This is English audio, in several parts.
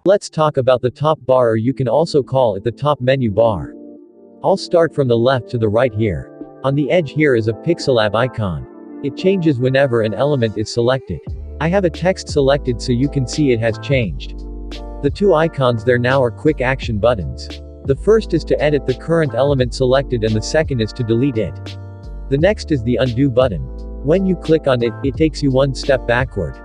Let's talk about the top bar, or you can also call it the top menu bar. I'll start from the left to the right here. On the edge here is a Pixellab icon. It changes whenever an element is selected. I have a text selected so you can see it has changed. The two icons there now are quick action buttons. The first is to edit the current element selected and the second is to delete it. The next is the undo button. When you click on it, it takes you one step backward.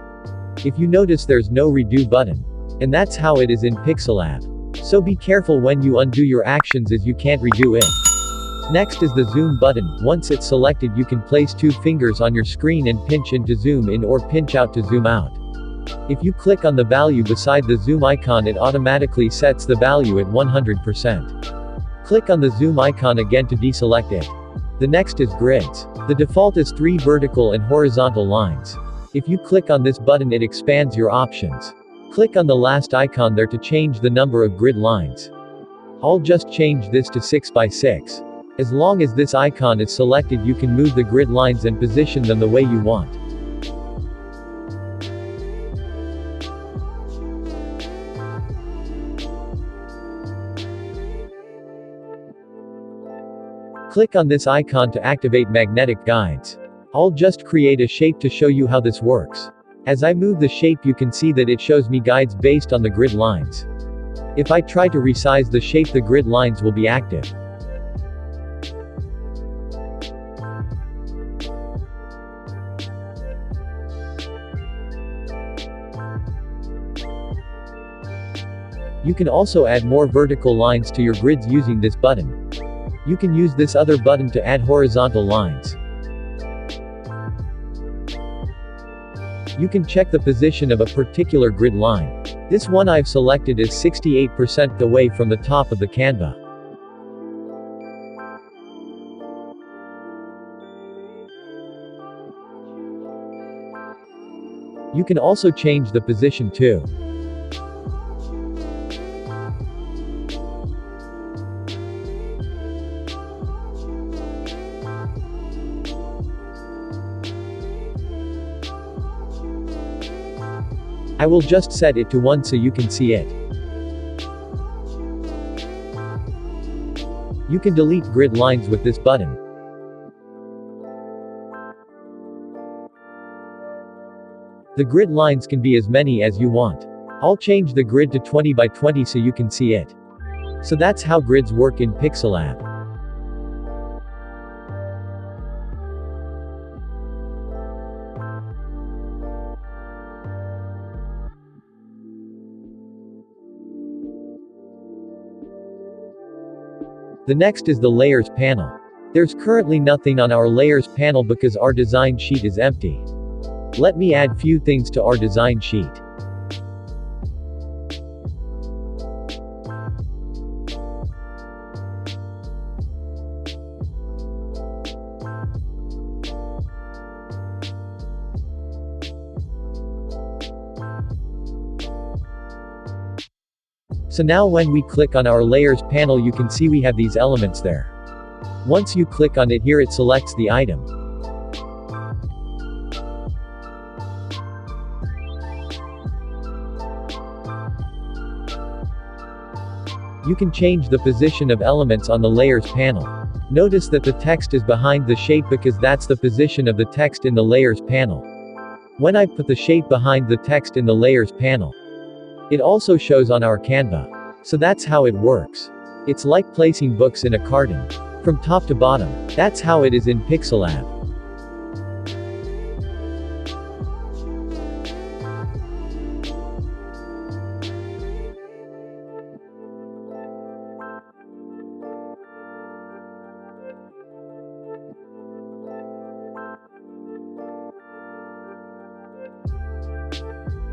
If you notice, there's no redo button. And that's how it is in Pixellab. So be careful when you undo your actions, as you can't redo it. Next is the zoom button. Once it's selected, you can place two fingers on your screen and pinch in to zoom in or pinch out to zoom out. If you click on the value beside the zoom icon, it automatically sets the value at 100%. Click on the zoom icon again to deselect it. The next is grids. The default is 3 vertical and horizontal lines. If you click on this button, it expands your options. Click on the last icon there to change the number of grid lines. I'll just change this to 6 by 6. As long as this icon is selected, you can move the grid lines and position them the way you want. Click on this icon to activate magnetic guides. I'll just create a shape to show you how this works. As I move the shape, you can see that it shows me guides based on the grid lines. If I try to resize the shape, the grid lines will be active. You can also add more vertical lines to your grids using this button. You can use this other button to add horizontal lines. You can check the position of a particular grid line. This one I've selected is 68% away from the top of the Canva. You can also change the position too. I will just set it to 1 so you can see it. You can delete grid lines with this button. The grid lines can be as many as you want. I'll change the grid to 20 by 20 so you can see it. So that's how grids work in Pixellab. The next is the Layers panel. There's currently nothing on our Layers panel because our design sheet is empty. Let me add few things to our design sheet. So now when we click on our Layers panel, you can see we have these elements there. Once you click on it here, it selects the item. You can change the position of elements on the Layers panel. Notice that the text is behind the shape because that's the position of the text in the Layers panel. When I put the shape behind the text in the Layers panel, it also shows on our Canva. So that's how it works. It's like placing books in a carton. From top to bottom. That's how it is in Pixellab.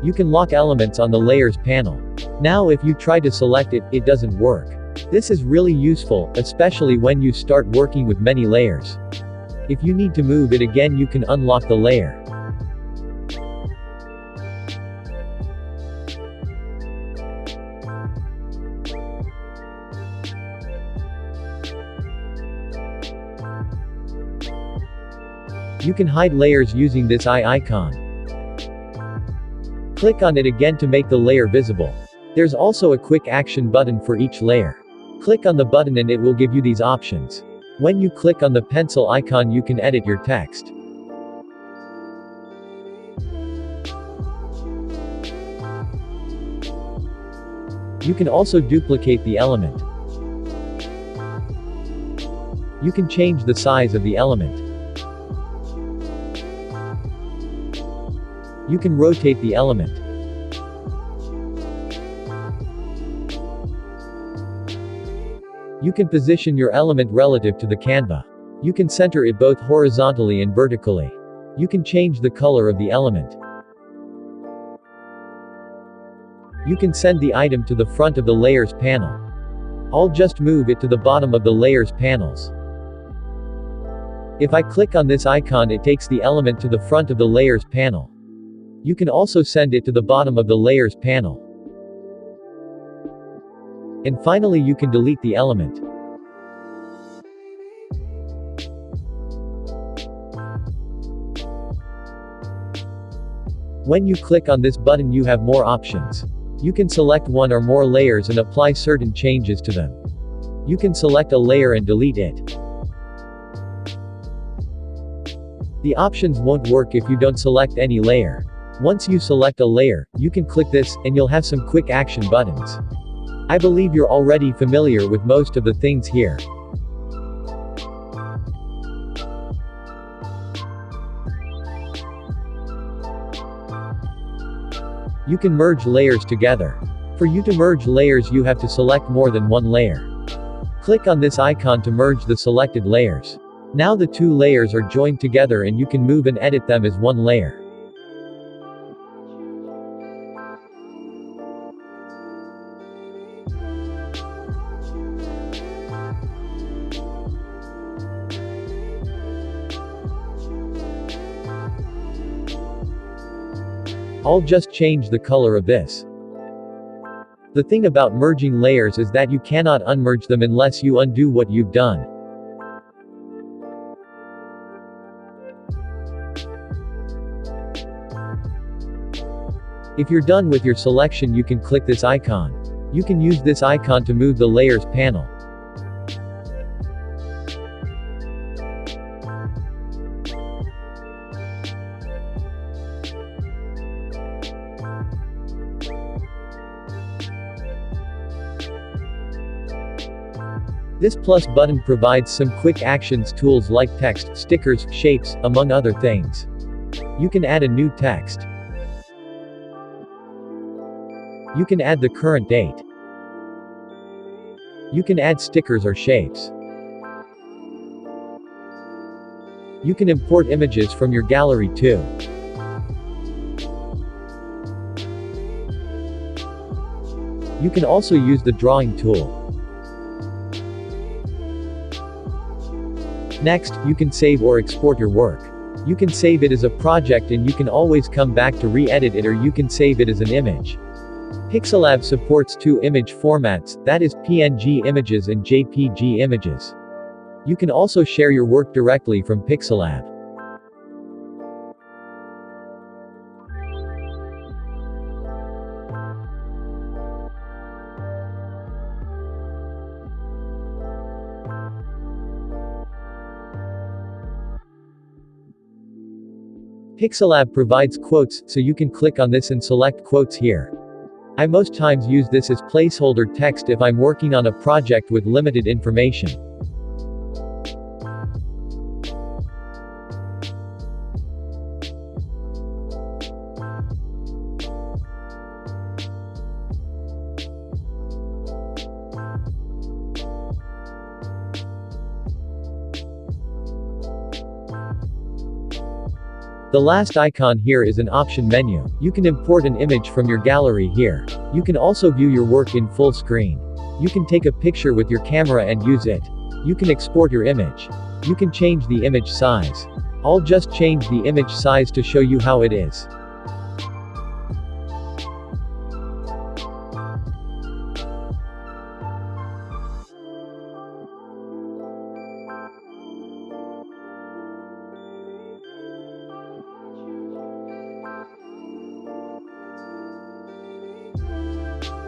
You can lock elements on the Layers panel. Now if you try to select it, it doesn't work. This is really useful, especially when you start working with many layers. If you need to move it again, you can unlock the layer. You can hide layers using this eye icon. Click on it again to make the layer visible. There's also a quick action button for each layer. Click on the button and it will give you these options. When you click on the pencil icon, you can edit your text. You can also duplicate the element. You can change the size of the element. You can rotate the element. You can position your element relative to the canvas. You can center it both horizontally and vertically. You can change the color of the element. You can send the item to the front of the layers panel. I'll just move it to the bottom of the layers panels. If I click on this icon, it takes the element to the front of the layers panel. You can also send it to the bottom of the layers panel. And finally, you can delete the element. When you click on this button, you have more options. You can select one or more layers and apply certain changes to them. You can select a layer and delete it. The options won't work if you don't select any layer. Once you select a layer, you can click this, and you'll have some quick action buttons. I believe you're already familiar with most of the things here. You can merge layers together. For you to merge layers, you have to select more than one layer. Click on this icon to merge the selected layers. Now the two layers are joined together and you can move and edit them as one layer. I'll just change the color of this. The thing about merging layers is that you cannot unmerge them unless you undo what you've done. If you're done with your selection, you can click this icon. You can use this icon to move the layers panel. This plus button provides some quick actions tools like text, stickers, shapes, among other things. You can add a new text. You can add the current date. You can add stickers or shapes. You can import images from your gallery too. You can also use the drawing tool. Next, you can save or export your work. You can save it as a project and you can always come back to re-edit it, or you can save it as an image. Pixellab supports two image formats, that is, PNG images and JPG images. You can also share your work directly from Pixellab. Pixellab provides quotes, so you can click on this and select quotes here. I most times use this as placeholder text if I'm working on a project with limited information. The last icon here is an option menu. You can import an image from your gallery here. You can also view your work in full screen. You can take a picture with your camera and use it. You can export your image. You can change the image size. I'll just change the image size to show you how it is.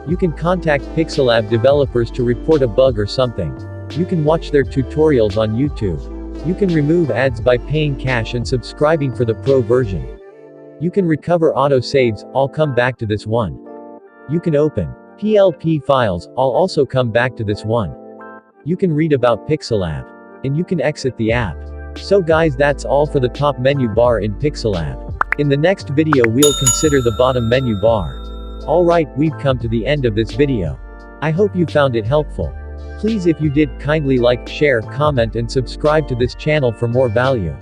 You can contact Pixellab developers to report a bug or something. You can watch their tutorials on YouTube. You can remove ads by paying cash and subscribing for the pro version. You can recover auto-saves, I'll come back to this one. You can open PLP files, I'll also come back to this one. You can read about Pixellab. And you can exit the app. So guys, that's all for the top menu bar in Pixellab. In the next video we'll consider the bottom menu bar. Alright, we've come to the end of this video. I hope you found it helpful. Please, if you did, kindly like, share, comment and subscribe to this channel for more value.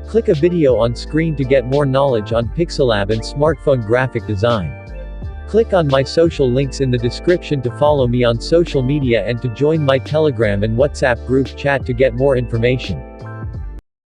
Click a video on screen to get more knowledge on Pixellab and smartphone graphic design. Click on my social links in the description to follow me on social media and to join my Telegram and WhatsApp group chat to get more information.